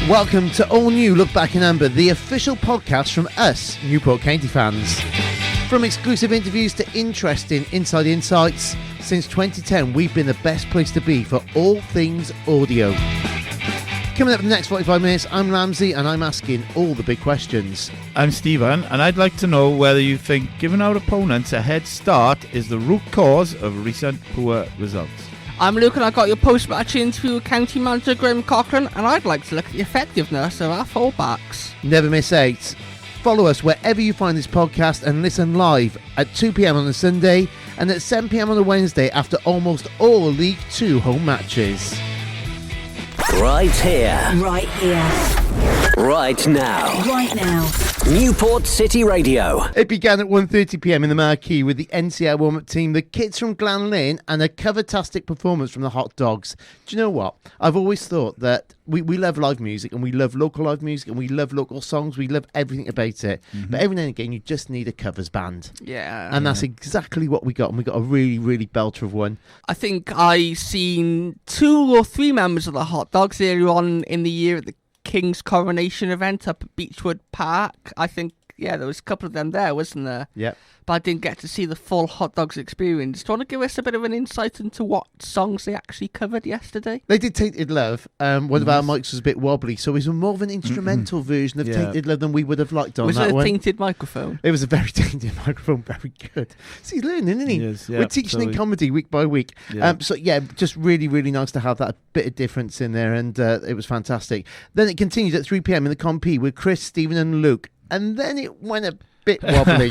Welcome to All New Look Back in Amber, the official podcast from us, Newport County fans. From exclusive interviews to interesting inside insights, since 2010 we've been the best place to be for all things audio. Coming up in the next 45 minutes, I'm Lamsie and I'm asking all the big questions. I'm Stephen and I'd like to know whether you think giving our opponents a head start is the root cause of recent poor results. I'm Luke and I got your post-match interview with County Manager Graham Cochran, and I'd like to look at the effectiveness of our full-backs. Never miss 8. Follow us wherever you find this podcast and listen live at 2pm on a Sunday and at 7pm on a Wednesday after almost all League 2 home matches. Right here. Right here. Right now. Right now. Newport City Radio. It began at 1:30pm in the Marquee with the NCR warm-up team, the kids from Glen Lane, and a cover-tastic performance from the Hot Dogs. Do you know what? I've always thought that we love live music, and we love local live music, and we love local songs. We love everything about it. Mm-hmm. But every now and again, you just need a covers band. Yeah. And that's exactly what we got, and we got a really, really belter of one. I think I seen 2 or 3 members of the Hot Dogs earlier on in the year at the King's coronation event up at Beechwood Park. I think, yeah, there was a couple of them there, wasn't there? Yep. But I didn't get to see the full Hot Dogs experience. Do you want to give us a bit of an insight into what songs they actually covered yesterday? They did Tainted Love. One of our mics was a bit wobbly, so it was more of an instrumental version of Tainted Love than we would have liked on was that it a one. tainted microphone? It was a very tainted microphone, very good. So he's learning, isn't he? Yes, yeah, We're teaching in comedy week by week. Yeah. Just really, really nice to have that bit of difference in there, and it was fantastic. Then it continued at 3pm in the Compy with Chris, Stephen and Luke, and then it went a bit wobbly.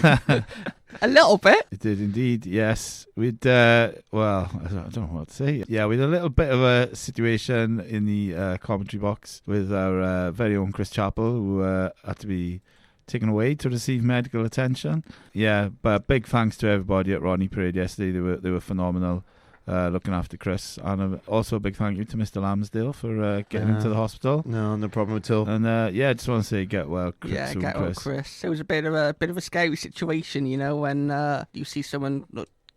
A little bit. It did indeed, yes. We'd, well, I don't know what to say. Yeah, we had a little bit of a situation in the commentary box with our very own Chris Chappell, who had to be taken away to receive medical attention. Yeah, but big thanks to everybody at Ronnie Parade yesterday. They were phenomenal. Looking after Chris, and also a big thank you to Mr. Lambsdale for getting him to the hospital. No problem at all. And I just want to say, get well, Chris. Yeah, get well, Chris. It was a bit of a scary situation, you know, when you see someone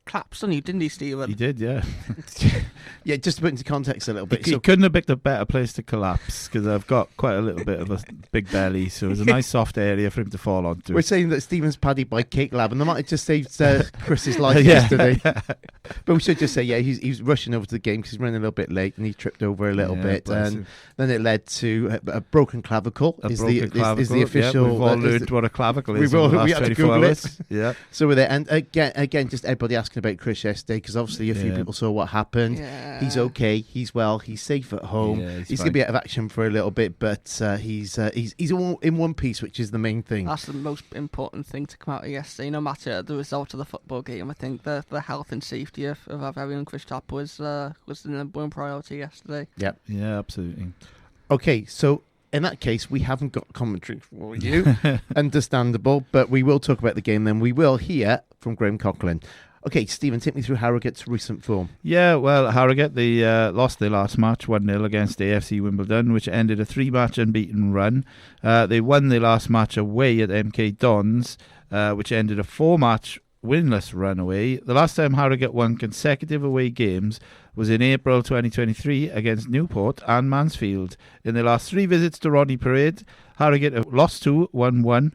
claps on you, didn't he, Stephen? He did, yeah. Yeah, just to put into context a little bit. He couldn't have picked a better place to collapse because I've got quite a little bit of a big belly, so it was a nice soft area for him to fall onto. We're saying that Stephen's paddied by Cake Lab, and they might have just saved Chris's life yesterday. But we should just say, yeah, he's rushing over to the game because he's running a little bit late and he tripped over a little bit, and then it led to a broken clavicle. Is the official? Yeah, we've all learned what a clavicle is. We had to Google it. Yeah. So with it, and again, just everybody asking about Chris yesterday because obviously a few people saw what happened. Yeah. He's okay. He's well. He's safe at home. Yeah, he's going to be out of action for a little bit, but he's all in one piece, which is the main thing. That's the most important thing to come out of yesterday. No matter the result of the football game, I think the health and safety of our very own Chris Chappell was the number one priority yesterday. Yep. Yeah, absolutely. Okay, so in that case, we haven't got commentary for you. Understandable, but we will talk about the game then. We will hear from Graham Cochran. Okay, Stephen, take me through Harrogate's recent form. Yeah, well, Harrogate, they lost their last match 1-0 against AFC Wimbledon, which ended a 3-match unbeaten run. They won their last match away at MK Dons, which ended a 4-match winless run away. The last time Harrogate won consecutive away games was in April 2023 against Newport and Mansfield. In their last 3 visits to Ronnie Parade, Harrogate have lost 2, won 1.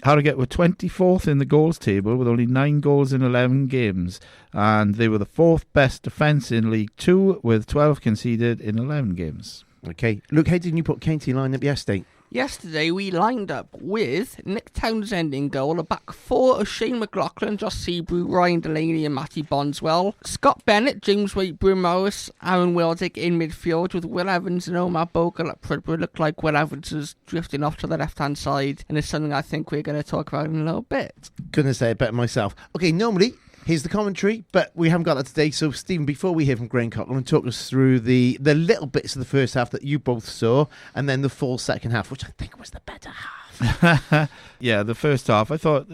Harrogate were 24th in the goals table with only 9 goals in 11 games, and they were the 4th best defence in League 2 with 12 conceded in 11 games. Okay, look, how did Newport County line up yesterday? Yesterday we lined up with Nick Townsend in goal, a back 4 of Shane McLaughlin, Josh Seabrew, Ryan Delaney and Matty Bondswell, Scott Bennett, James Waite, Bruce Morris, Aaron Wildick in midfield with Will Evans and Omar Bogle up front. It looked like Will Evans was drifting off to the left hand side, and it's something I think we're going to talk about in a little bit. Couldn't say it better myself. Okay, normally here's the commentary, but we haven't got that today. So, Stephen, before we hear from Graham Cochran, talk us through the little bits of the first half that you both saw, and then the full second half, which I think was the better half. Yeah, the first half, I thought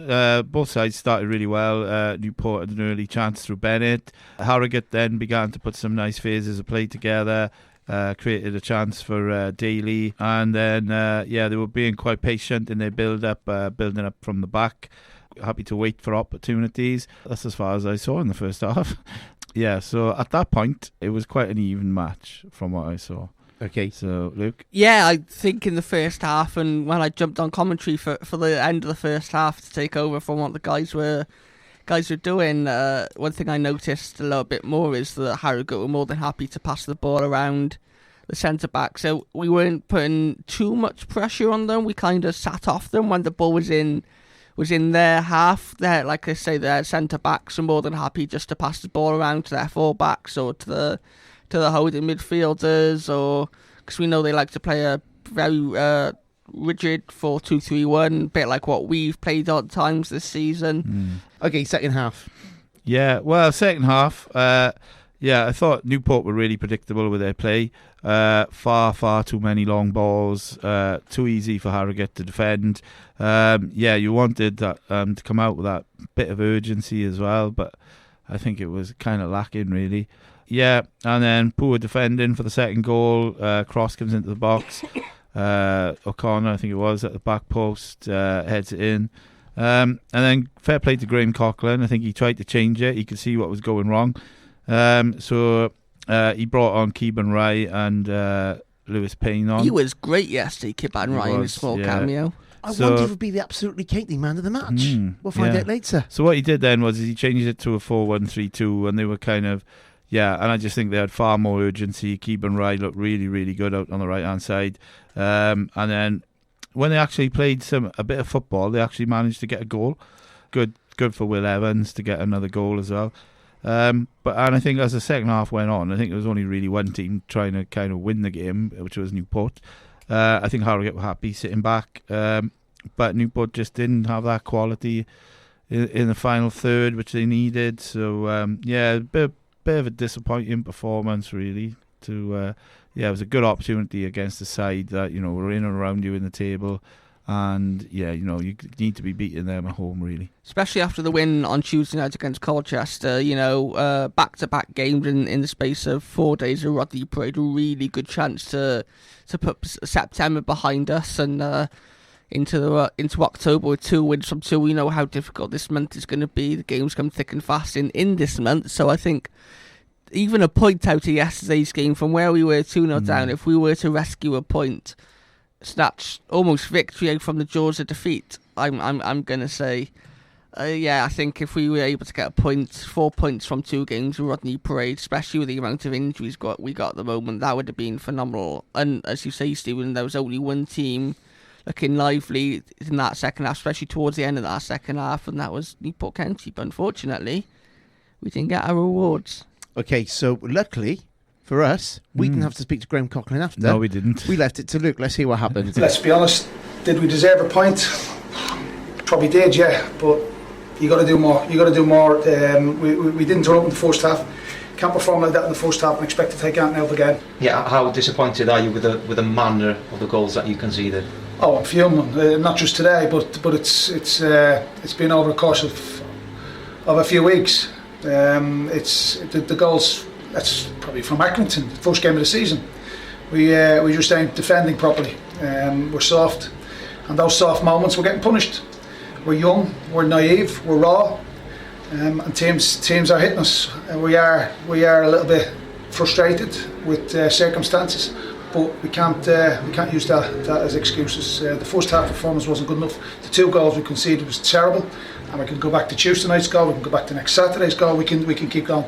both sides started really well. Newport had an early chance through Bennett. Harrogate then began to put some nice phases of play together. Created a chance for Daly, and then they were being quite patient in their building up from the back. Happy to wait for opportunities. That's as far as I saw in the first half. Yeah, so at that point it was quite an even match from what I saw. Okay, so Luke? Yeah, I think in the first half, and when I jumped on commentary for the end of the first half to take over from what the guys were doing, one thing I noticed a little bit more is that Harrogate were more than happy to pass the ball around the centre-back, so we weren't putting too much pressure on them. We kind of sat off them when the ball was in their half. Like I say, their centre-backs are more than happy just to pass the ball around to their full-backs or to the holding midfielders, or because we know they like to play a very rigid 4-2-3-1, bit like what we've played at times this season. Okay, second half. Yeah, well, second half, I thought Newport were really predictable with their play. Far too many long balls, too easy for Harrogate to defend. You wanted that to come out with that bit of urgency as well, but I think it was kind of lacking, really. Yeah, and then poor defending for the second goal. Cross comes into the box. O'Connor, I think it was, at the back post, heads it in. And then fair play to Graham Coughlin. I think he tried to change it. He could see what was going wrong. So he brought on Keeban Rai and Lewis Payne on. He was great yesterday, Keeban Rai, in his small cameo. I wonder if it would be the absolutely Katie man of the match. We'll find out later. So what he did then was he changed it to a 4-1-3-2, and they were kind of... Yeah, and I just think they had far more urgency. Keeban Rai looked really, really good out on the right-hand side. And then when they actually played a bit of football, they actually managed to get a goal. Good for Will Evans to get another goal as well. And I think as the second half went on, I think there was only really one team trying to kind of win the game, which was Newport. I think Harrogate were happy sitting back, but Newport just didn't have that quality in the final third, which they needed. So, a bit of a disappointing performance, really. It was a good opportunity against the side that, were in and around you in the table, and you need to be beating them at home, really. Especially after the win on Tuesday night against Colchester, back-to-back games in the space of 4 days of Rodney Parade, a really good chance to put September behind us and into October with 2 wins from 2. We know how difficult this month is going to be. The games come thick and fast in this month, so I think even a point out of yesterday's game from where we were 2-0 down, if we were to rescue a point, snatch almost victory from the jaws of defeat, I'm going to say, I think if we were able to get a point, 4 points from 2 games with Rodney Parade, especially with the amount of injuries we got at the moment, that would have been phenomenal. And as you say, Stephen, there was only one team looking lively in that second half, especially towards the end of that second half, and that was Newport County. But unfortunately, we didn't get our rewards. Okay, so luckily for us, we didn't have to speak to Graham Coughlin after. No, we didn't. We left it to Luke. Let's hear what happened. Let's be honest, did we deserve a point? Probably did, yeah, but you got to do more. We didn't turn up in the first half. Can't perform like that in the first half and expect to take out now again. Yeah, how disappointed are you with the manner of the goals that you conceded? Oh, I'm fuming. Not just today, but it's been over the course of a few weeks. It's the goals. That's probably from Accrington, the first game of the season. We just ain't defending properly. We're soft, and those soft moments we're getting punished. We're young, we're naive, we're raw, and teams are hitting us. We are a little bit frustrated with circumstances, but we can't use that as excuses. The first half performance wasn't good enough. The 2 goals we conceded was terrible, and we can go back to Tuesday night's goal. We can go back to next Saturday's goal. We can keep going.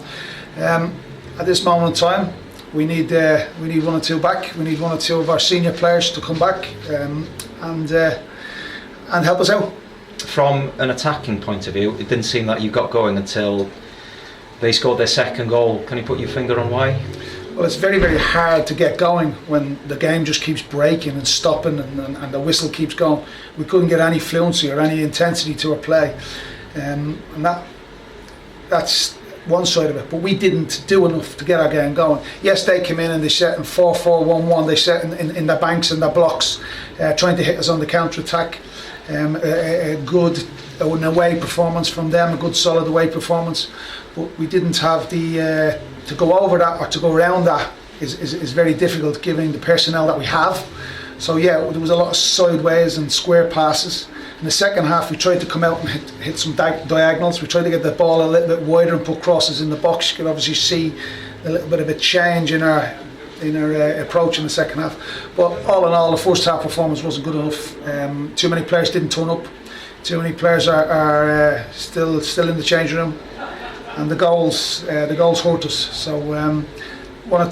At this moment in time, we need 1 or 2 back. We need 1 or 2 of our senior players to come back and help us out. From an attacking point of view, it didn't seem that you got going until they scored their second goal. Can you put your finger on why? Well, it's very, very hard to get going when the game just keeps breaking and stopping and the whistle keeps going. We couldn't get any fluency or any intensity to our play, and that's one side of it. But we didn't do enough to get our game going. Yes, they came in and they set in 4-4-1-1. They set in their banks and their blocks, trying to hit us on the counter-attack. A good away performance from them, a good solid away performance, but we didn't have the to go over that or to go around that is very difficult given the personnel that we have. So yeah, there was a lot of sideways and square passes. In the second half we tried to come out and hit some diagonals. We tried to get the ball a little bit wider and put crosses in the box. You could obviously see a little bit of a change in our approach in the second half. But all in all, the first half performance wasn't good enough. Too many players didn't turn up. Too many players are still in the changing room, and the goals hurt us. So one or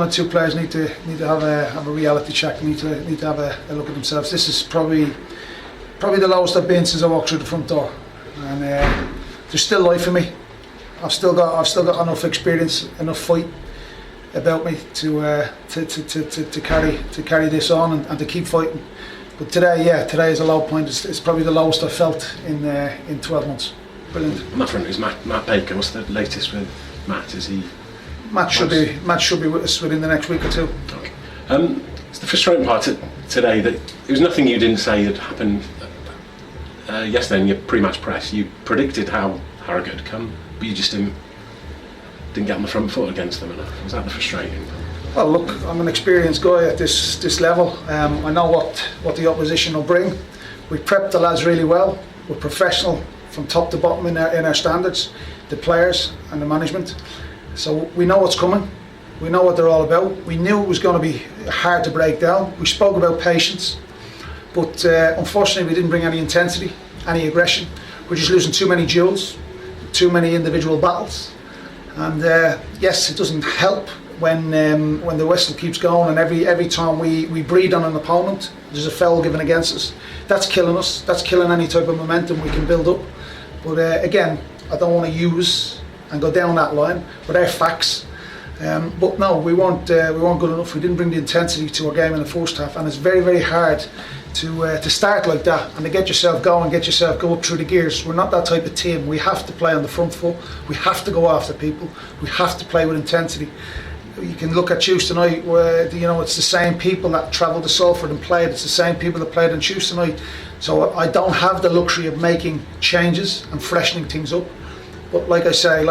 two players need to have a reality check. Need to have a look at themselves. This is probably the lowest I've been since I walked through the front door, and there's still life in me. I've still got enough experience, enough fight about me to carry this on and to keep fighting. But today is a low point. It's probably the lowest I've felt in 12 months. Brilliant. My friend is Matt Baker. What's the latest with Matt? Is he? Matt should be with us within the next week or two. Okay. It's the frustrating part today that it was nothing you didn't say had happened yesterday in your pre-match press. You predicted how Harrogate would come, but you just didn't get on the front foot against them enough. Was that the frustrating? Well, look, I'm an experienced guy at this level. I know what the opposition will bring. We prepped the lads really well. We're professional from top to bottom in our standards, the players and the management. So we know what's coming. We know what they're all about. We knew it was going to be hard to break down. We spoke about patience, but unfortunately we didn't bring any intensity, any aggression. We're just losing too many duels, too many individual battles. And yes, it doesn't help when the whistle keeps going, and every time we breathe on an opponent, there's a foul given against us. That's killing us. That's killing any type of momentum we can build up. But again, I don't want to use and go down that line, but they're facts. But no, we weren't good enough. We didn't bring the intensity to our game in the first half, and it's very, very hard to start like that and to get yourself going, go up through the gears. We're not that type of team. We have to play on the front foot. We have to go after people. We have to play with intensity. You can look at Tuesday night where it's the same people that travelled to Salford and played. It's the same people that played on Tuesday night. So I don't have the luxury of making changes and freshening things up. But like I say,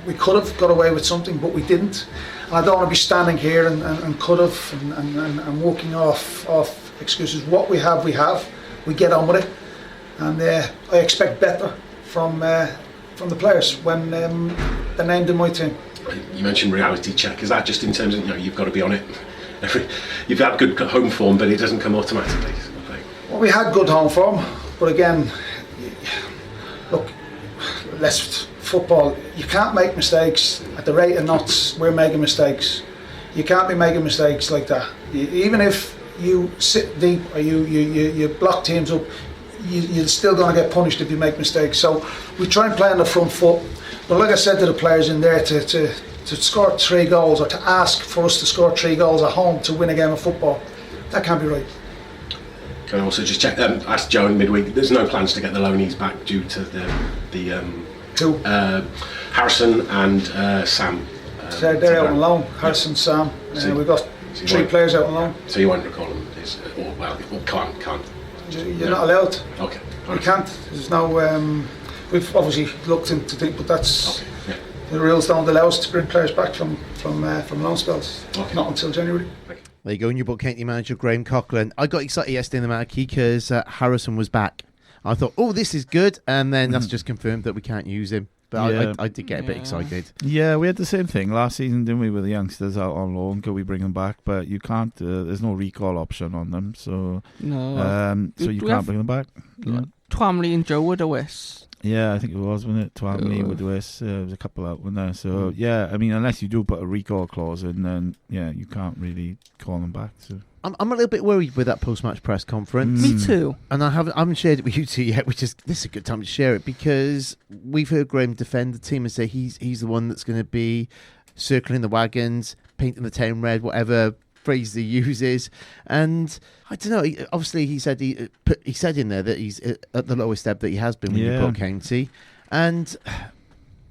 we could have got away with something, but we didn't. And I don't want to be standing here and could have and walking off excuses. What we have. We get on with it, and I expect better from the players when they're named in my team. You mentioned reality check. Is that just in terms of you've got to be on it? You've had good home form, but it doesn't come automatically. Well, we had good home form, but again, look, football. You can't make mistakes at the rate of knots we're making mistakes. You can't be making mistakes like that. Even if you sit deep or you block teams up, you're still going to get punished if you make mistakes. So we try and play on the front foot. But like I said to the players in there, to score 3 goals or to ask for us to score 3 goals at home to win a game of football, that can't be right. Can I also just check? Asked Joe in midweek. There's no plans to get the loanees back due to Two. Harrison and Sam. They're out on loan. Harrison, Sam. We've got 3 players out on loan. So you won't recall them? Can't. You're not allowed. Okay. You can't. There's no. We've obviously looked into things, but that's the rules don't allow us to bring players back from loan spells. Okay. Not until January. There you go, Newport County manager Graham Coughlin. I got excited yesterday in the marquee because Harrison was back. I thought, this is good, and then that's just confirmed that we can't use him. But I did get a bit excited. Yeah, we had the same thing last season, didn't we, with the youngsters out on loan? Could we bring them back? But you can't. There's no recall option on them, so so you can't bring them back. Twamley and Joe Woodowis. Yeah, I think it was, wasn't it? Twamley, Woodowis. There was a couple out, wasn't there? So I mean, unless you do put a recall clause in, then you can't really call them back. So. I'm a little bit worried with that post-match press conference. Me too. And I haven't shared it with you two yet, this is a good time to share it because we've heard Graham defend the team and say he's the one that's going to be circling the wagons, painting the town red, whatever phrase he uses. And I don't know. Obviously, he said in there that he's at the lowest ebb that he has been with Newport County, and.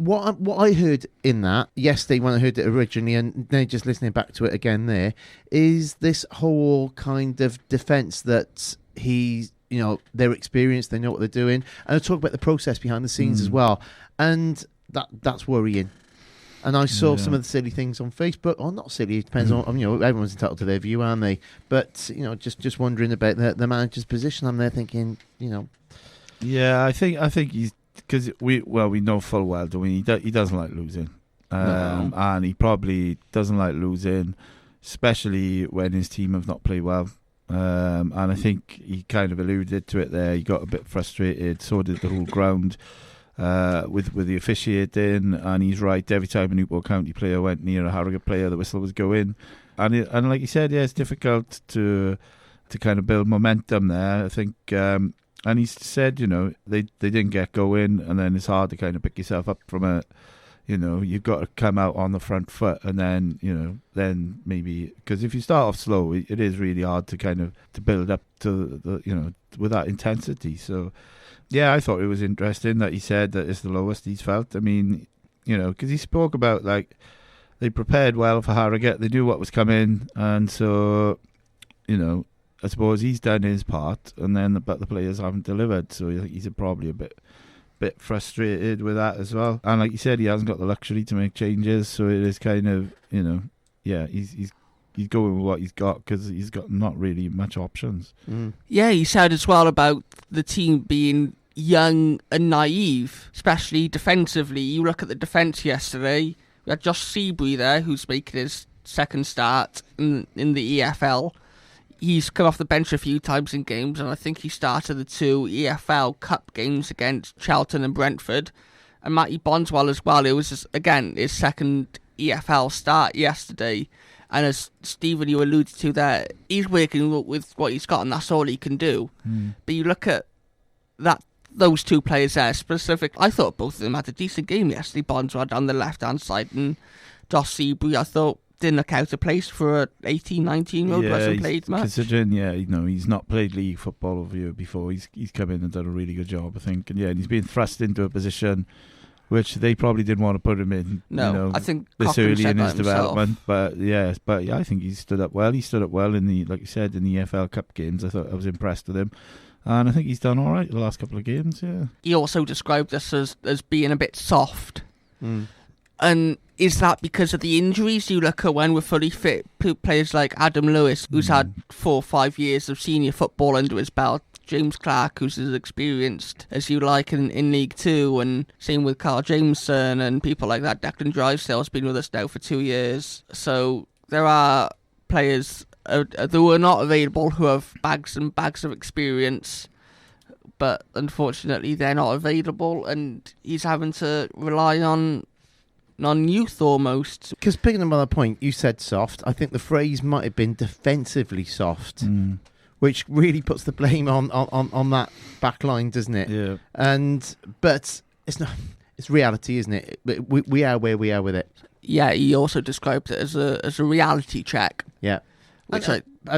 What I heard in that yesterday when I heard it originally and then just listening back to it again there is this whole kind of defence that he's, they're experienced, they know what they're doing, and I talk about the process behind the scenes as well, and that's worrying. And I saw some of the silly things on Facebook, or not silly, it depends on, everyone's entitled to their view, aren't they? But, just wondering about the manager's position. I'm there thinking, Yeah, I think he's, because we know full well, don't we? He doesn't like losing, and he probably doesn't like losing. especially when his team have not played well. And I think he kind of alluded to it there. He got a bit frustrated, so did the whole ground with the officiating. And he's right, every time a Newport County player went near a Harrogate player, the whistle was going. And like you said, yeah, it's difficult to kind of build momentum there. I think, and he said, they didn't get going, and then it's hard to kind of pick yourself up from a, you've got to come out on the front foot, and then, then maybe, because if you start off slow, it is really hard to kind of to build up to the, with that intensity. So, yeah, I thought it was interesting that he said that it's the lowest he's felt. I mean, because he spoke about like they prepared well for Harrogate, they knew what was coming, and so, I suppose he's done his part, and then but the players haven't delivered, so he's probably a bit frustrated with that as well. And like you said, he hasn't got the luxury to make changes, so it is kind of, he's going with what he's got because he's got not really much options. Yeah, he said as well about the team being young and naive, especially defensively. You look at the defence yesterday, we had Josh Seabury there, who's making his second start in the EFL. He's come off the bench a few times in games, and I think he started the 2 EFL Cup games against Charlton and Brentford. And Matty Bondswell as well. It was, again, his second EFL start yesterday. And as Stephen, you alluded to there, he's working with what he's got, and that's all he can do. But you look at those two players there specific. I thought both of them had a decent game yesterday. Bondswell on the left-hand side, and Josh Seabury, I thought, didn't look out of place for an 18, 19-year-old who hasn't played much. Considering, he's not played league football over here before. He's come in and done a really good job, I think. And he's been thrust into a position which they probably didn't want to put him in. No, I think this Cochrane early said in his that himself. development. But I think he stood up well. He stood up well in the, like you said, in the EFL Cup games. I thought I was impressed with him. And I think he's done all right the last couple of games, yeah. He also described us as being a bit soft. And is that because of the injuries? You look at when we're fully fit, players like Adam Lewis, who's had 4 or 5 years of senior football under his belt, James Clark, who's as experienced as you like in League 2, and same with Carl Jameson and people like that. Declan Drysdale's been with us now for 2 years. So there are players who are not available who have bags and bags of experience, but unfortunately they're not available, and he's having to rely on youth almost. Because picking up on that point, you said soft. I think the phrase might have been defensively soft, which really puts the blame on that back line, doesn't it? Yeah. But it's not. It's reality, isn't it? We are where we are with it. Yeah, he also described it as a reality check. Yeah. Which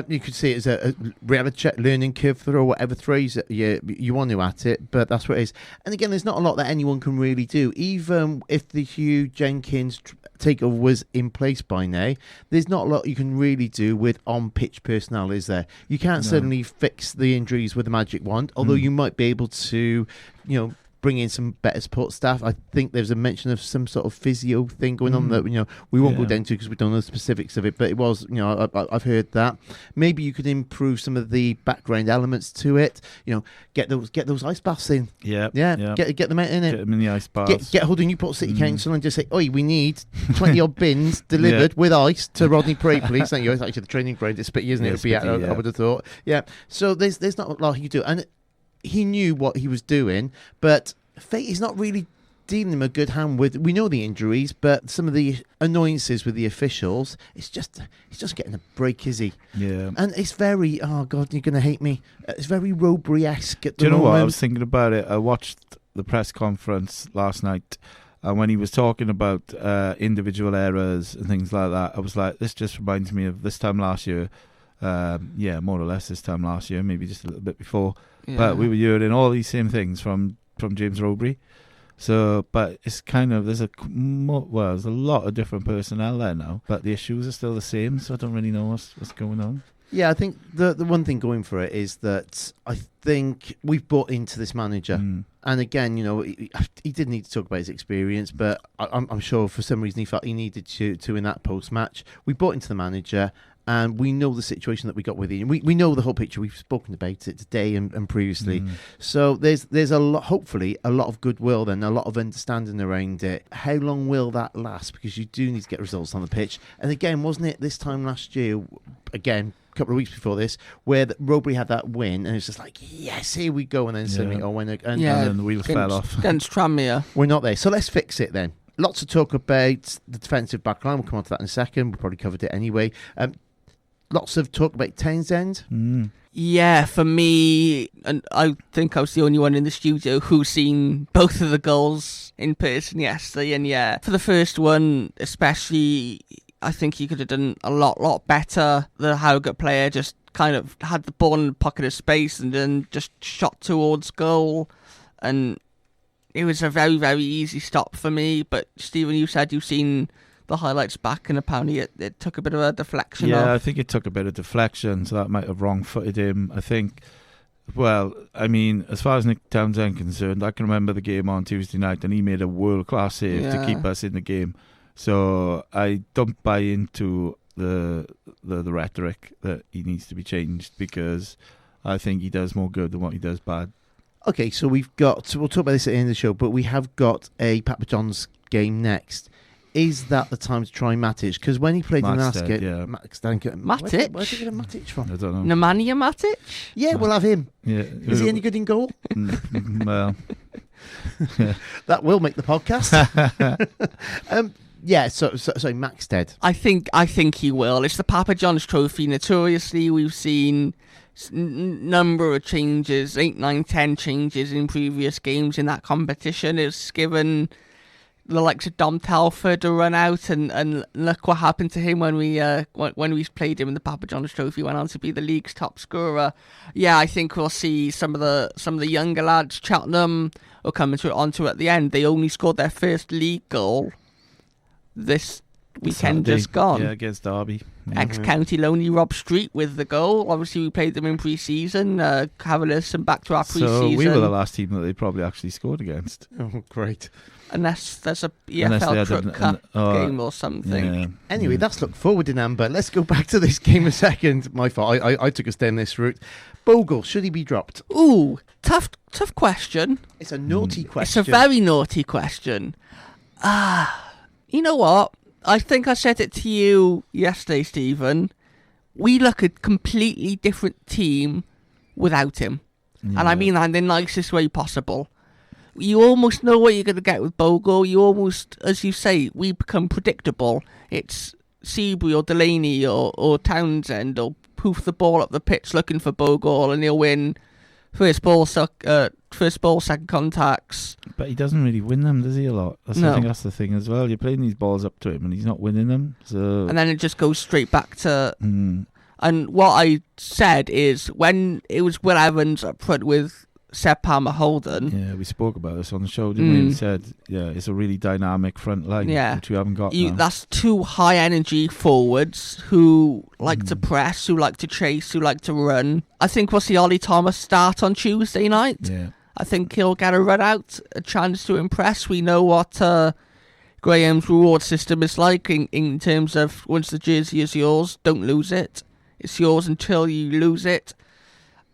you could see it as a reality check, learning curve or whatever phrase you want to at it, but that's what it is. And again, there's not a lot that anyone can really do. Even if the Hugh Jenkins takeover was in place by now, there's not a lot you can really do with on-pitch personnel, is there? You can't suddenly fix the injuries with a magic wand, although you might be able to, bring in some better support staff. I think there's a mention of some sort of physio thing going on that we won't go down to because we don't know the specifics of it, but it was I've heard that maybe you could improve some of the background elements to it. Get those ice baths in. Get them out in it. Get them in the ice baths. Get hold of Newport City Council and just say, oi, we need 20 odd bins delivered with ice to Rodney Parade, please. Thank you. It's actually the training ground. It's Spitty, isn't it? It'd be I would have thought. Yeah. So there's not a lot you do, and he knew what he was doing, but fate is not really dealing him a good hand with. We know the injuries, but some of the annoyances with the officials, he's just getting a break, is he? Yeah. And it's very, oh God, you're going to hate me. It's very Robbery-esque at the Do you know moment. what? I was thinking about it. I watched the press conference last night, and when he was talking about individual errors and things like that, I was like, this just reminds me of this time last year. More or less this time last year, maybe just a little bit before. Yeah. But we were hearing all these same things from James Rowbury. So, but it's kind of, there's a lot of different personnel there now, but the issues are still the same, so I don't really know what's going on. Yeah, I think the one thing going for it is that I think we've bought into this manager. And again, he did need to talk about his experience, but I'm sure for some reason he felt he needed to in that post-match. We bought into the manager, and we know the situation that we got with him. We know the whole picture. We've spoken about it today and previously. So there's a lot, hopefully, a lot of goodwill then, a lot of understanding around it. How long will that last? Because you do need to get results on the pitch. And again, wasn't it this time last year, again, a couple of weeks before this, where Robury had that win, and it's just like, yes, here we go, and then suddenly, and then the wheels fell off. Against Tranmere. We're not there. So let's fix it then. Lots to talk about the defensive backline. We'll come on to that in a second. We probably covered it anyway. Lots of talk about Townsend. Yeah, for me, and I think I was the only one in the studio who's seen both of the goals in person yesterday. And yeah, for the first one, especially, I think he could have done a lot better. The Harrogate player just kind of had the ball in the pocket of space and then just shot towards goal. And it was a very, very easy stop for me. But Stephen, you said you've seen the highlights back, and apparently it took a bit of a deflection. Yeah, I think it took a bit of deflection, so that might have wrong-footed him. I think, well, I mean, as far as Nick Townsend concerned, I can remember the game on Tuesday night, and he made a world-class save to keep us in the game. So I don't buy into the rhetoric that he needs to be changed, because I think he does more good than what he does bad. Okay, so we'll talk about this at the end of the show, but we have got a Papa John's game next. Is that the time to try Matic? Because when he played in the last game... Yeah. Matic? Where did you get a Matic from? I don't know. Nemanja Matic? Yeah, we'll have him. Yeah. Is he any good in goal? Well... That will make the podcast. Yeah, so Maxted. I think he will. It's the Papa John's Trophy. Notoriously, we've seen number of changes, 8, 9, 10 changes in previous games in that competition. It's given the likes of Dom Telford a run out, and look what happened to him when we played him in the Papa John's Trophy. Went on to be the league's top scorer. Yeah, I think we'll see some of the younger lads. Cheltenham will come onto it at the end. They only scored their first league goal this weekend just gone. Yeah, against Derby. Yeah. Ex-County Lonely Rob Street with the goal. Obviously, we played them in pre-season. Have a listen back to our pre-season. So we were the last team that they probably actually scored against. Oh, great. Unless there's a EFL Truck Cup game or something. Yeah. Anyway, that's look forward in Amber. Let's go back to this game a second. My fault. I took us down this route. Bogle, should he be dropped? Ooh, tough question. It's a naughty question. It's a very naughty question. You know what? I think I said it to you yesterday, Stephen. We look a completely different team without him. Yeah. And I mean that in the nicest way possible. You almost know what you're going to get with Bogle. You almost, as you say, we become predictable. It's Seabury or Delaney or Townsend or poof the ball up the pitch looking for Bogle, and he'll win first ball, second contacts. But he doesn't really win them, does he, a lot? I think that's the thing as well. You're playing these balls up to him and he's not winning them. So. And then it just goes straight back to... And what I said is, when it was Will Evans up front with Seb Palmer-Holden... Yeah, we spoke about this on the show, didn't we? We said, it's a really dynamic front line, which we haven't got now. That's two high-energy forwards who like to press, who like to chase, who like to run. I think we'll see Ollie Thomas start on Tuesday night. Yeah. I think he'll get a run out, a chance to impress. We know what Graham's reward system is like in terms of once the jersey is yours, don't lose it. It's yours until you lose it.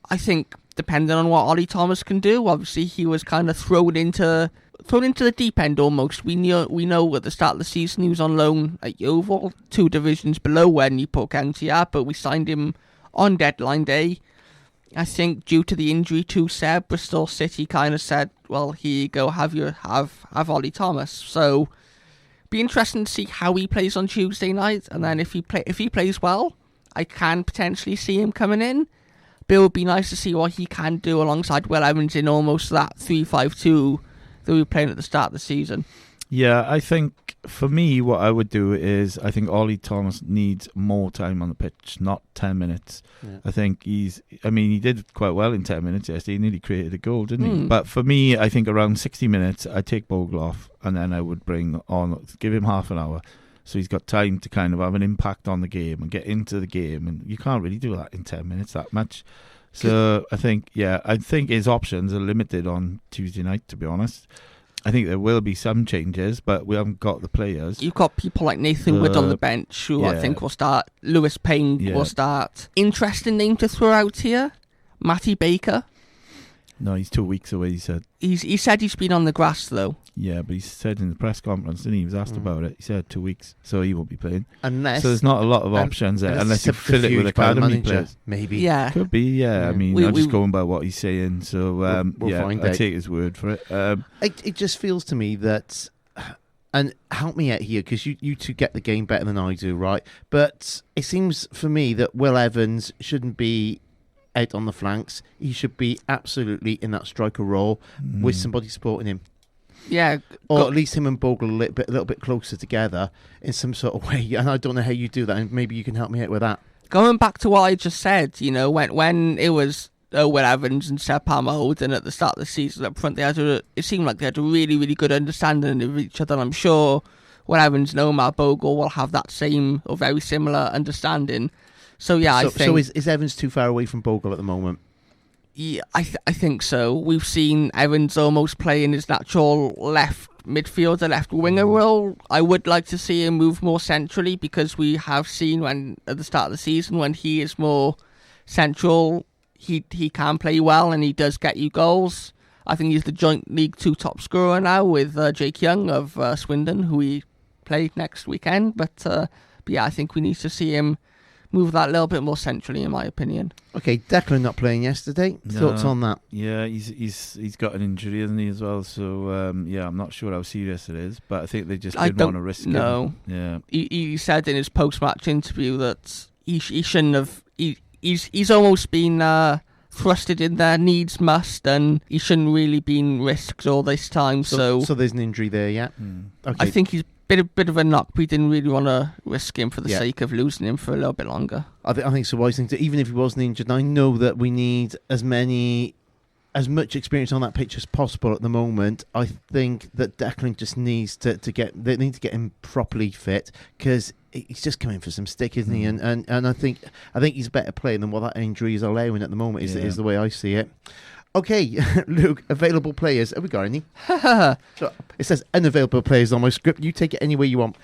I think, depending on what Ollie Thomas can do, obviously he was kind of thrown into the deep end almost. We know at the start of the season he was on loan at Yeovil, 2 divisions below where Newport County are, but we signed him on deadline day. I think due to the injury to Seb, Bristol City kind of said, well, here you go, have Ollie Thomas. So be interesting to see how he plays on Tuesday night, and then if he plays well, I can potentially see him coming in. But it would be nice to see what he can do alongside Will Evans in almost that 3-5-2 that we were playing at the start of the season. Yeah, I think for me what I would do is I think Ollie Thomas needs more time on the pitch, not 10 minutes. Yeah. I think he did quite well in 10 minutes yesterday. He nearly created a goal, didn't he? But for me, I think around 60 minutes, I'd take Bogle off and then I would give him half an hour. So he's got time to kind of have an impact on the game and get into the game. And you can't really do that in 10 minutes that much. So I think his options are limited on Tuesday night, to be honest. I think there will be some changes, but we haven't got the players. You've got people like Nathan Wood on the bench, who I think will start. Lewis Payne will start. Interesting name to throw out here, Matty Baker. No, he's 2 weeks away, he said. He said he's been on the grass, though. Yeah, but he said in the press conference, didn't he? He was asked about it. He said 2 weeks, so he won't be playing. So there's not a lot of options there, unless you fill it with academy players. Maybe. Yeah. Could be, yeah. I mean, I'm just going by what he's saying, so we'll find I out. take his word for it. It just feels to me that, and help me out here, because you two get the game better than I do, right? But it seems for me that Will Evans shouldn't be out on the flanks. He should be absolutely in that striker role with somebody supporting him. Yeah, or at least him and Bogle a little bit closer together in some sort of way. And I don't know how you do that, and maybe you can help me out with that. Going back to what I just said, when it was Will Evans and Seb Palmer-Hoden at the start of the season up front, it seemed like they had a really, really good understanding of each other. And I'm sure Will Evans and Omar Bogle will have that same or very similar understanding. So yeah, I think. So is Evans too far away from Bogle at the moment? Yeah, I think so. We've seen Evans almost play in his natural left midfielder, left winger role. I would like to see him move more centrally, because we have seen at the start of the season when he is more central, he can play well and he does get you goals. I think he's the joint League 2 top scorer now with Jake Young of Swindon, who we play next weekend. But yeah, I think we need to see him move that a little bit more centrally, in my opinion. Okay, Declan not playing yesterday. Thoughts on that? Yeah, he's got an injury, hasn't he, as well? So I'm not sure how serious it is, but I think they just didn't want to risk it. No. Yeah. He said in his post-match interview that he shouldn't have. He's almost been thrusted in there, needs must, and he shouldn't really been risked all this time. So there's an injury there, yeah. Okay. I think he's bit of a knock. We didn't really want to risk him for the sake of losing him for a little bit longer. I think it's a wise thing to, even if he wasn't injured. I know that we need as much experience on that pitch as possible at the moment. I think that Declan just needs to get him properly fit, because he's just coming for some stick, isn't he? And I think he's a better player than what that injury is allowing at the moment. Is the way I see it. Okay, Luke, available players. Have we got any? It says unavailable players on my script. You take it any way you want.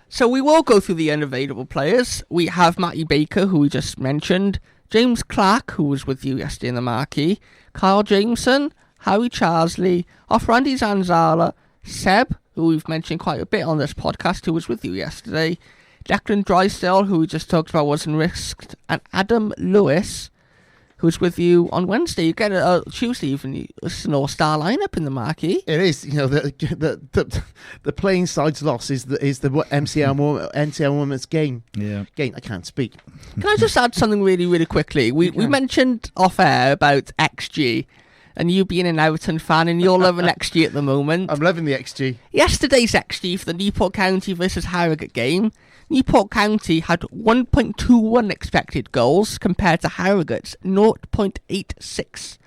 So we will go through the unavailable players. We have Matty Baker, who we just mentioned, James Clark, who was with you yesterday in the marquee, Kyle Jameson, Harry Charsley, Randy Zanzala, Seb, who we've mentioned quite a bit on this podcast, who was with you yesterday, Declan Drysdale, who we just talked about wasn't risked, and Adam Lewis, who's with you on Wednesday. You get a Tuesday evening. It's an all-star lineup in the marquee. It is. The playing side's loss is the NCL Women's game. Yeah. Game. I can't speak. Can I just add something really, really quickly? We mentioned off air about XG, and you being an Everton fan, and you're loving XG at the moment. I'm loving the XG. Yesterday's XG for the Newport County versus Harrogate game. Newport County had 1.21 expected goals compared to Harrogate's 0.86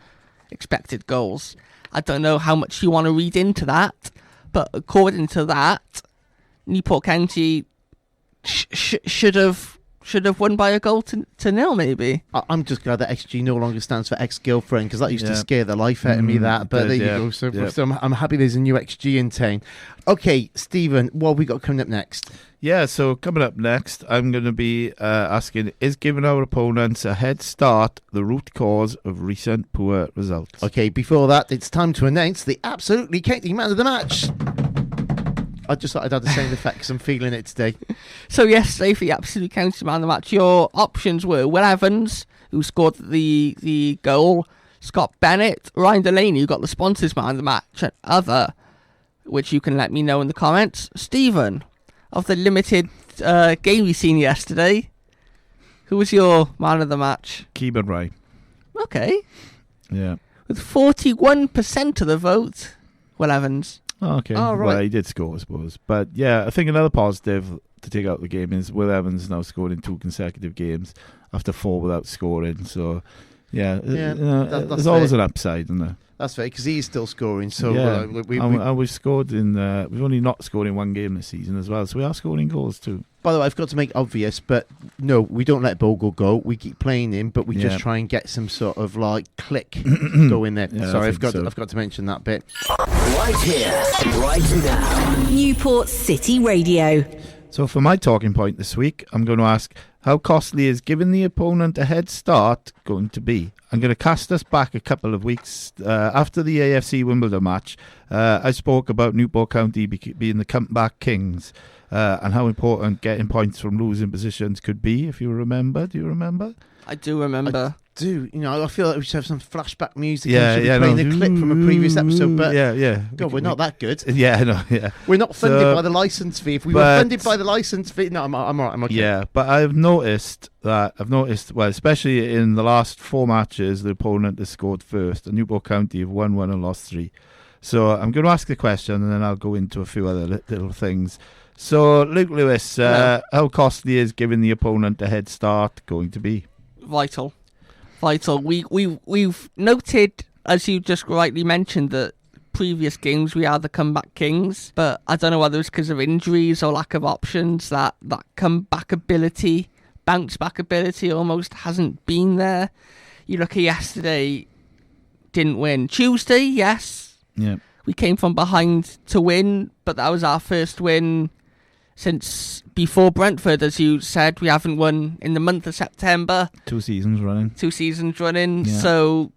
expected goals. I don't know how much you want to read into that, but according to that, Newport County should have won by a goal to nil, maybe. I'm just glad that XG no longer stands for ex-girlfriend, because that used to scare the life out of me, that. But there you go. So I'm happy there's a new XG in town. Okay, Stephen, what have we got coming up next? Yeah, so coming up next, I'm going to be asking, is giving our opponents a head start the root cause of recent poor results? Okay, before that, it's time to announce the absolutely Katie man of the match. I just thought I'd have the same effect because I'm feeling it today. So yesterday, for the absolute county man of the match, your options were Will Evans, who scored the goal, Scott Bennett, Ryan Delaney, who got the sponsors man of the match, and other, which you can let me know in the comments. Stephen, of the limited game we seen yesterday, who was your man of the match? Keeban Rai. Okay. Yeah. With 41% of the vote, Will Evans. Oh, okay. Oh, right. Well, he did score, I suppose. But yeah, I think another positive to take out the game is Will Evans now scored in 2 consecutive games after 4 without scoring. So, yeah, that's there's always an upside, isn't there? That's fair, because he's still scoring. So we've scored in. We've only not scored in one game this season as well. So we are scoring goals too. By the way, I've got to make obvious, but no, we don't let Bogle go. We keep playing him, but we just try and get some sort of like click going there. Yeah, Sorry, I've got to mention that bit. Right here, right now. Newport City Radio. So for my talking point this week, I'm going to ask, how costly is giving the opponent a head start going to be? I'm going to cast us back a couple of weeks after the AFC Wimbledon match. I spoke about Newport County being the comeback kings and how important getting points from losing positions could be, if you remember. Do you remember? I do remember. I feel like we should have some flashback music. Yeah, playing the clip from a previous episode, but yeah. God, we're not that good. Yeah, no, yeah. We're not funded by the license fee. If we were funded by the license fee, no, I'm all right. I'm okay. Yeah, but I've noticed, well, especially in the last 4 matches, the opponent has scored first, and Newport County have won 1 and lost 3. So I'm going to ask the question, and then I'll go into a few other little things. So, Luke Lewis, how costly is giving the opponent a head start going to be? Vital. We've noted, as you just rightly mentioned, that previous games we are the comeback kings, but I don't know whether it's because of injuries or lack of options that comeback ability, bounce back ability almost hasn't been there. You look at yesterday, didn't win. Tuesday, yes. Yeah. We came from behind to win, but that was our first win since before Brentford, as you said. We haven't won in the month of September. 2 seasons running. Yeah. So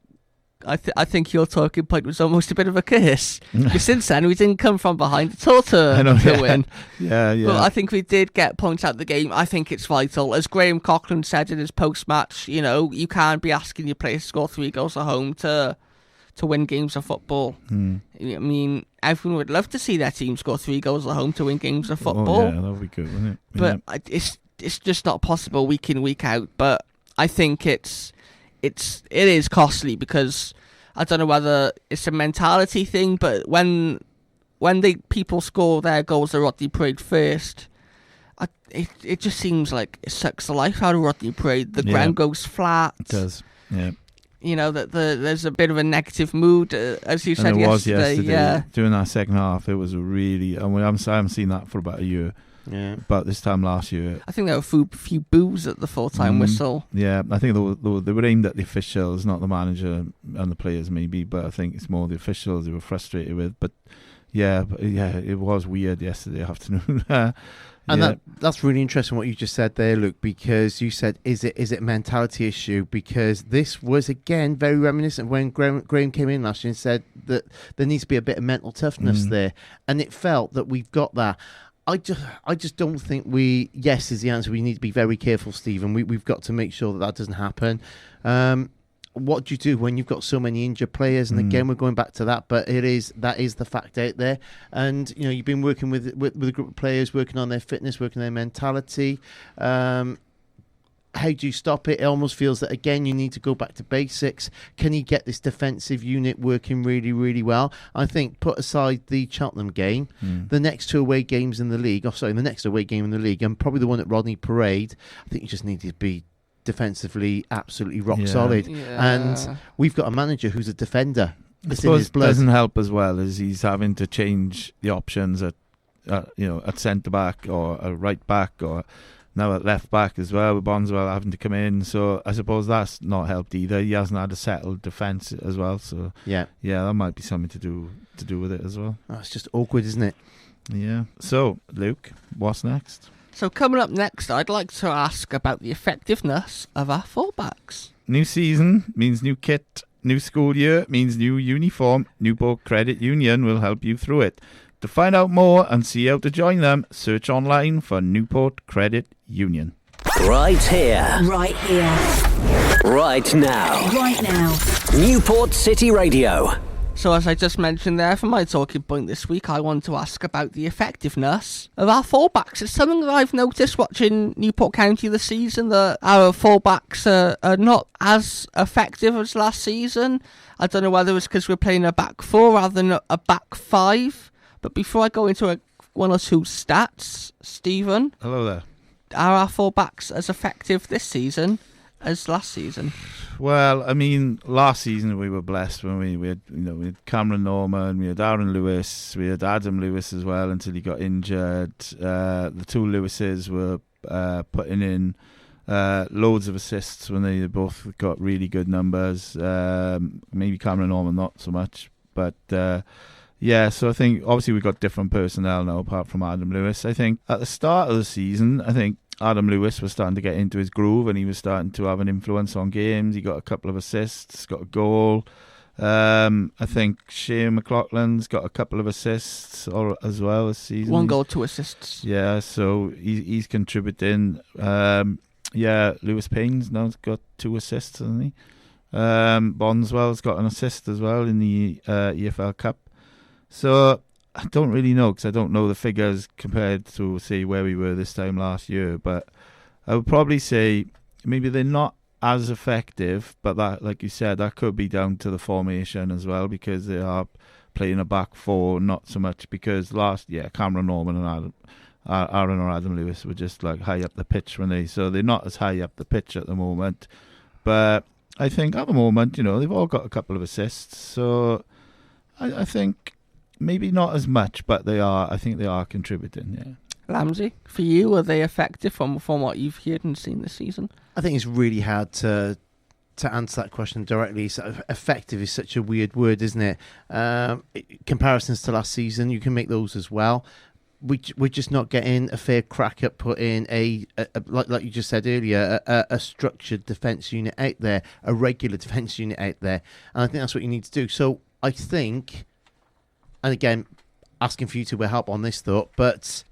I think your talking point was almost a bit of a curse. Because since then, we didn't come from behind at all to win. Yeah. But I think we did get points out of the game. I think it's vital. As Graham Coughlin said in his post-match, you can't be asking your players to score 3 goals at home to win games of football. I mean, everyone would love to see their team score 3 goals at home to win games of football. Oh, yeah, that would be good, wouldn't it? But it's just not possible week in, week out. But I think it is costly, because I don't know whether it's a mentality thing, but when people score their goals at Rodney Parade first, it just seems like it sucks the life out of Rodney Parade. The ground goes flat. It does, yeah. That there's a bit of a negative mood, as you said yesterday. Yeah. During that second half, it was I haven't seen that for about a year. Yeah. But this time last year, I think there were a few boos at the full-time whistle. Yeah, I think they were aimed at the officials, not the manager and the players maybe, but I think it's more the officials they were frustrated with. But yeah, it was weird yesterday afternoon. And that's really interesting what you just said there, Luke, because you said, is it a mentality issue? Because this was, again, very reminiscent when Graham came in last year and said that there needs to be a bit of mental toughness there. And it felt that we've got that. I just don't think yes is the answer. We need to be very careful, Stephen. We've got to make sure that doesn't happen. What do you do when you've got so many injured players? And again, we're going back to that, but that is the fact out there. And you've been working with a group of players, working on their fitness, working on their mentality. How do you stop it? It almost feels that, again, you need to go back to basics. Can you get this defensive unit working really, really well? I think, put aside the Cheltenham game, the next 2 away games in the league, the next away game in the league, and probably the one at Rodney Parade, I think you just need to be defensively absolutely rock solid. Yeah. And we've got a manager who's a defender. It's in suppose his blood. Doesn't help as well as he's having to change the options at centre back or a right back, or now at left back as well, with Bonswell having to come in. So I suppose that's not helped either. He hasn't had a settled defence as well. So yeah, that might be something to do with it as well. Oh, it's just awkward, isn't it? Yeah. So Luke, what's next? So coming up next, I'd like to ask about the effectiveness of our fullbacks. New season means new kit. New school year means new uniform. Newport Credit Union will help you through it. To find out more and see how to join them, search online for Newport Credit Union. Right here. Right here. Right now. Right now. Newport City Radio. So as I just mentioned there, for my talking point this week, I want to ask about the effectiveness of our fullbacks. It's something that I've noticed watching Newport County this season, that our fullbacks are not as effective as last season. I don't know whether it's because we're playing a back 4 rather than a back 5. But before I go into one or two stats, Stephen. Hello there. Are our fullbacks as effective this season as last season? Well, I mean, last season we were blessed when we had, we had Cameron Norman, we had Aaron Lewis, we had Adam Lewis as well until he got injured. The two Lewises were putting in loads of assists when they both got really good numbers. Maybe Cameron Norman not so much, but yeah. So I think obviously we've got different personnel now apart from Adam Lewis. I think at the start of the season, I think Adam Lewis was starting to get into his groove and he was starting to have an influence on games. He got a couple of assists, got a goal. I think Shane McLaughlin's got a couple of assists as well this season. 1 goal, 2 assists. Yeah, so he's contributing. Yeah, Lewis Payne's now got 2 assists, hasn't he? Bonswell's got an assist as well in the EFL Cup. So I don't really know because I don't know the figures compared to, say, where we were this time last year. But I would probably say maybe they're not as effective. But that, like you said, that could be down to the formation as well because they are playing a back four, not so much because Cameron Norman and Aaron or Adam Lewis were just like high up the pitch so they're not as high up the pitch at the moment. But I think at the moment, they've all got a couple of assists. So I think maybe not as much, but I think they are contributing, yeah. Lamsie, for you, are they effective from what you've heard and seen this season? I think it's really hard to answer that question directly. So effective is such a weird word, isn't it? Comparisons to last season, you can make those as well. We're just not getting a fair crack at putting like you just said earlier, a structured defence unit out there, a regular defence unit out there. And I think that's what you need to do. So I think, and again, asking for you to help on this thought, but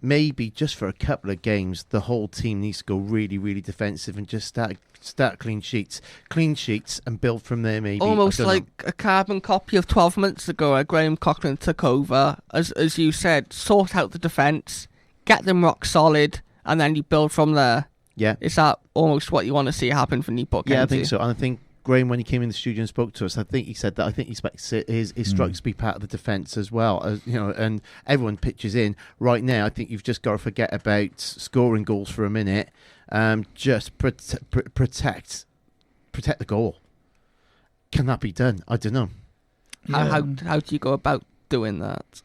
maybe just for a couple of games, the whole team needs to go really, really defensive and just start clean sheets and build from there. Maybe almost like a carbon copy of 12 months ago where Graham Cochran took over, as you said, sort out the defence, get them rock solid, and then you build from there. Yeah, is that almost what you want to see happen for Newport County? Yeah, I think so. And I think Graham, when he came in the studio and spoke to us, I think he said that he expects his strikes to be part of the defence as well. And everyone pitches in right now. I think you've just got to forget about scoring goals for a minute. Just protect the goal. Can that be done? I don't know. How do you go about doing that?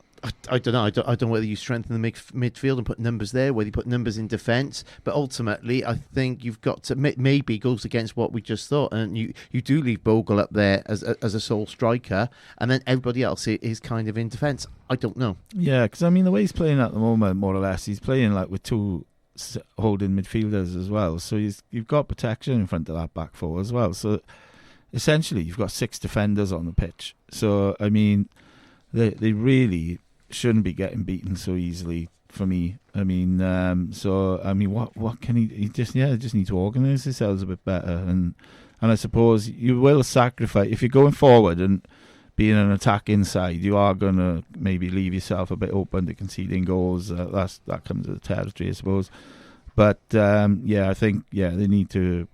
I don't know. I don't know whether you strengthen the midfield and put numbers there, whether you put numbers in defence. But ultimately, I think you've got to maybe goes against what we just thought, and you do leave Bogle up there as a sole striker, and then everybody else is kind of in defence. I don't know. Yeah, because I mean the way he's playing at the moment, more or less, he's playing like with 2 holding midfielders as well. So you've got protection in front of that back four as well. So essentially, you've got 6 defenders on the pitch. So I mean, they really shouldn't be getting beaten so easily for me. I mean, what can he just need to organise themselves a bit better, and I suppose you will sacrifice if you're going forward and being an attack inside, you are going to maybe leave yourself a bit open to conceding goals. That comes with the territory, I suppose. But I think they need to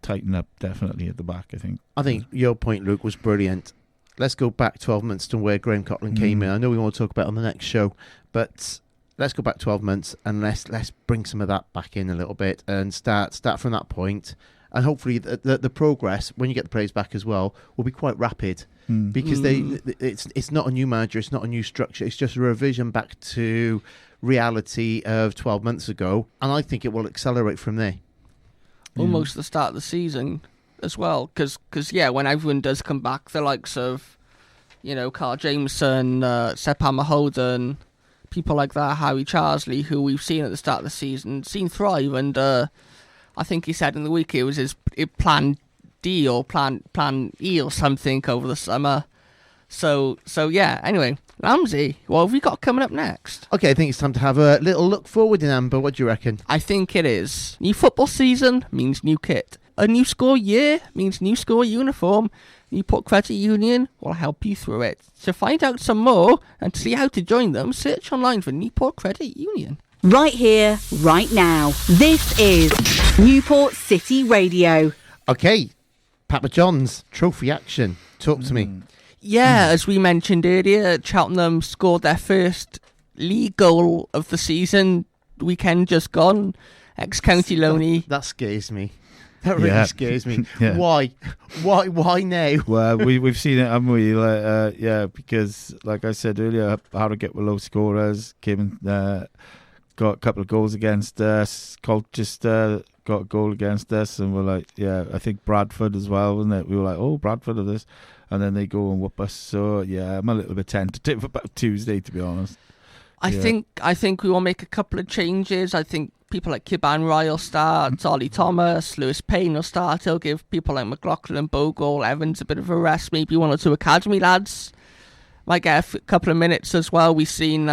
tighten up definitely at the back. I think your point, Luke, was brilliant. Let's go back 12 months to where Graham Cochran came in. I know we want to talk about it on the next show, but let's go back 12 months and let's bring some of that back in a little bit and start from that point. And hopefully the progress, when you get the players back as well, will be quite rapid because it's not a new manager, it's not a new structure, it's just a revision back to reality of 12 months ago. And I think it will accelerate from there. Almost the start of the season as well, because when everyone does come back, the likes of Carl Jameson, Sepp Hammer-Holden, people like that, Harry Charsley, who we've seen at the start of the season, seen thrive, and I think he said in the week it was his plan D or plan E or something over the summer. So yeah. Anyway, Lamsie, what have we got coming up next? Okay, I think it's time to have a little look forward in Amber. What do you reckon? I think it is. New football season means new kit. A new school year means new school uniform. Newport Credit Union will help you through it. To find out some more and to see how to join them, search online for Newport Credit Union. Right here, right now. This is Newport City Radio. Okay, Papa John's trophy action. Talk to me. Yeah, as we mentioned earlier, Cheltenham scored their first league goal of the season weekend just gone. Ex-County Loney. That scares me. That really Yeah. scares me. Yeah. Why now? Well, we've seen it, haven't we? Because like I said earlier, Harrogate were low scorers, came and got a couple of goals against us. Colchester got a goal against us, and we're like, I think Bradford as well, wasn't it? We were like, oh, Bradford of this, and then they go and whoop us. So I'm a little bit tentative about Tuesday, to be honest. I think we will make a couple of changes. I think people like Kiban Rye will start, Ollie Thomas, Lewis Payne will start. He'll give people like McLaughlin and Bogle, Evans a bit of a rest. Maybe one or two academy lads might get a couple of minutes as well. We've seen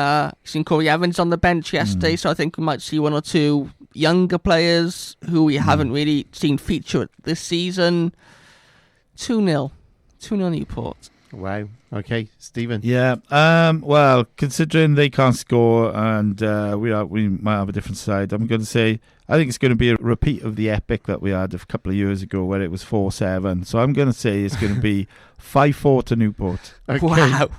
Corey Evans on the bench yesterday, so I think we might see one or two younger players who we haven't really seen feature this season. 2-0 Newport. Wow. Okay, Stephen. Yeah. Well, considering they can't score and we might have a different side, I'm going to say I think it's going to be a repeat of the epic that we had a couple of years ago where it was 4-7. So I'm going to say it's going to be 5-4 to Newport. Okay. Wow.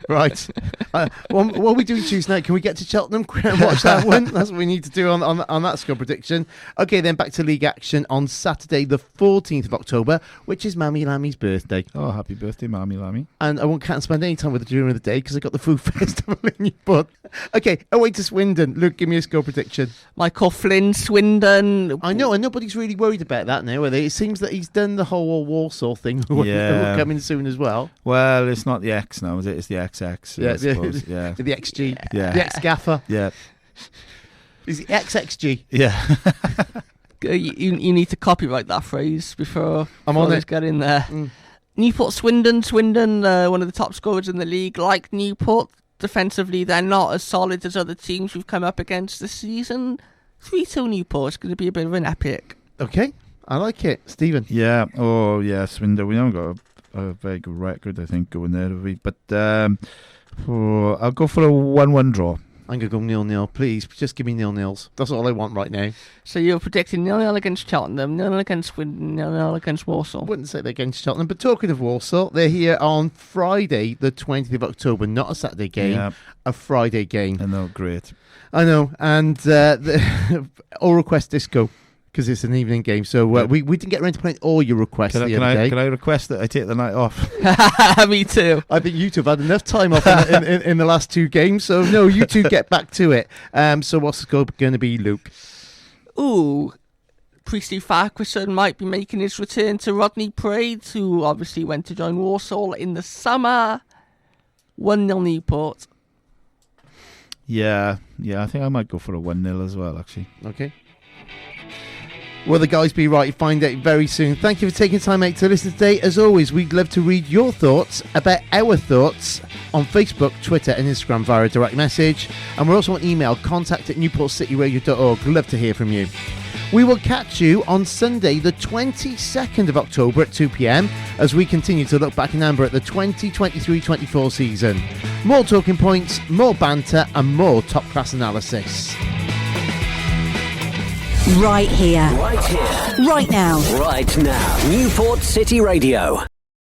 Right. What are we doing Tuesday night? Can we get to Cheltenham and watch that one? That's what we need to do on that score prediction. Okay, then back to league action on Saturday, the 14th of October, which is Mammy Lammy's birthday. Oh, happy birthday, Mammy Lammy. And I can't spend any time with her during the day because I got the food festival in Newport. Okay, away to Swindon. Luke, give me a score prediction. Michael Flynn, Swindon. I know, and nobody's really worried about that now, are they? It seems that he's done the whole Walsall thing. Yeah. Coming soon as well. Well, it's not the X now, is it? It's the XX. I suppose. Yeah. The XG. Yeah. The X-Gaffer. Yeah. Is it XXG? Yeah. You need to copyright that phrase before I'm on it. Get in there. Newport, Swindon, one of the top scorers in the league. Like Newport, defensively, they're not as solid as other teams we've come up against this season. 3-2 Newport is going to be a bit of an epic. Okay, I like it. Stephen? Yeah. Oh, yeah, Swindon. We haven't got a very good record, I think, going there, have we? But I'll go for a 1-1 draw. I'm going to go 0-0. Please, just give me 0-0s. That's all I want right now. So you're predicting 0-0 against Cheltenham, 0-0 against Swindon, 0-0 against Walsall. I wouldn't say they're against Cheltenham, but talking of Walsall, they're here on Friday, the 20th of October, not a Saturday game, a Friday game. I know, great. I know, and all request disco, because it's an evening game, so we didn't get around to playing all your requests the other day. Can I request that I take the night off? Me too. I think you two have had enough time off in the last two games, so no, you two get back to it. So what's the score going to be, Luke? Ooh, Priestley Farquharson might be making his return to Rodney Parade, who obviously went to join Walsall in the summer. 1-0 Newport. Yeah, I think I might go for a 1-0 as well, actually. Okay. Will the guys be right? Find out very soon. Thank you for taking time out to listen today. As always, we'd love to read your thoughts about our thoughts on Facebook, Twitter and Instagram via a direct message. And we're also on email, contact@newportcityradio.org. Love to hear from you. We will catch you on Sunday, the 22nd of October at 2 p.m. as we continue to look back in amber at the 2023-24 season. More talking points, more banter and more top-class analysis. Right here. Right here. Right now. Right now. Newport City Radio.